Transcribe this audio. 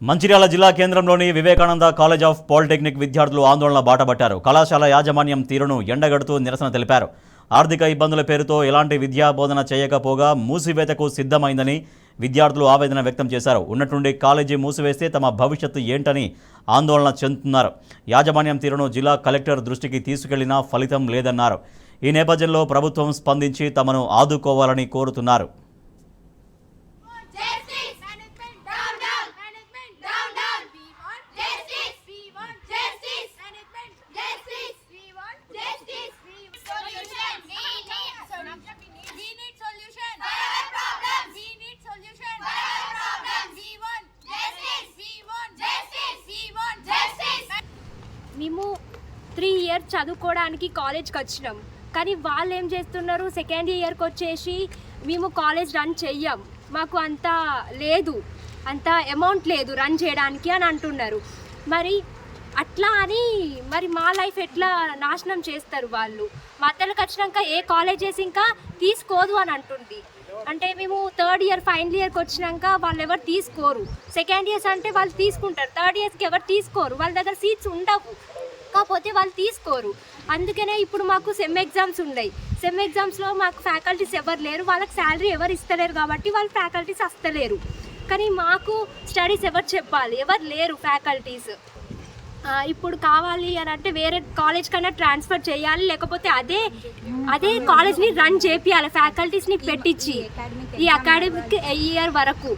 మంచిర్యాల జిల్లా కేంద్రంలోని Vivekananda college of polytechnic విద్యార్థులు ఆందోళన బాటపట్టారు. కళాశాల యాజమాన్యం తీరును ఎండగడుతూ నిరసన తెలిపారు. ఆర్థిక ఇబ్బందుల పేరుతో ఎలాంటి విద్యా బోధన చేయకపోగా మూసివేతకు సిద్ధమైందని విద్యార్థులు ఆవేదన వ్యక్తం చేశారు. ఉన్నట్టుండి కాలేజీ మూసివేస్తే తమ భవిష్యత్తు ఏంటని ఆందోళన చెందుతున్నారు. యాజమాన్యం తీరును జిల్లా కలెక్టర్ దృష్టికి తీసుకెళ్లినా ఫలితం లేదన్నారు. ఈ నేపథ్యంలో ప్రభుత్వం స్పందించి తమను ఆదుకోవాలని కోరుతున్నారు. మేము 3 ఇయర్స్ చదువుకోవడానికి కాలేజ్కి వచ్చినాం, కానీ వాళ్ళు ఏం చేస్తున్నారు, సెకండ్ ఇయర్కి వచ్చేసి మేము కాలేజ్ రన్ చెయ్యం, మాకు అంత లేదు, అంత అమౌంట్ లేదు రన్ చేయడానికి అని అంటున్నారు. మరి అట్లా అని మరి మా లైఫ్ ఎట్లా నాశనం చేస్తారు వాళ్ళు. మధ్యలోకి వచ్చినాక ఏ కాలేజెస్ ఇంకా తీసుకోదు అని అంటుంది. అంటే మేము థర్డ్ ఇయర్ ఫైనల్ ఇయర్కి వచ్చినాక వాళ్ళు ఎవరు తీసుకోరు. సెకండ్ ఇయర్స్ అంటే వాళ్ళు తీసుకుంటారు, థర్డ్ ఇయర్స్కి ఎవరు తీసుకోరు, వాళ్ళ దగ్గర సీట్స్ ఉండవు, కాకపోతే వాళ్ళు తీసుకోరు. అందుకనే ఇప్పుడు మాకు సెమ్ ఎగ్జామ్స్ ఉన్నాయి. సెమ్ ఎగ్జామ్స్లో మాకు ఫ్యాకల్టీస్ ఎవరు లేరు, వాళ్ళకి శాలరీ ఎవరు ఇస్తలేరు కాబట్టి వాళ్ళు ఫ్యాకల్టీస్ వస్తలేరు. కానీ మాకు స్టడీస్ ఎవరు చెప్పాలి, ఎవరు లేరు ఫ్యాకల్టీస్. ఇప్పుడు కావాలి అని అంటే వేరే కాలేజ్ కన్నా ట్రాన్స్ఫర్ చేయాలి, లేకపోతే అదే కాలేజ్ని రన్ చేపియాలి ఫ్యాకల్టీస్ని పెట్టించి ఈ అకాడమిక్ ఇయర్ వరకు.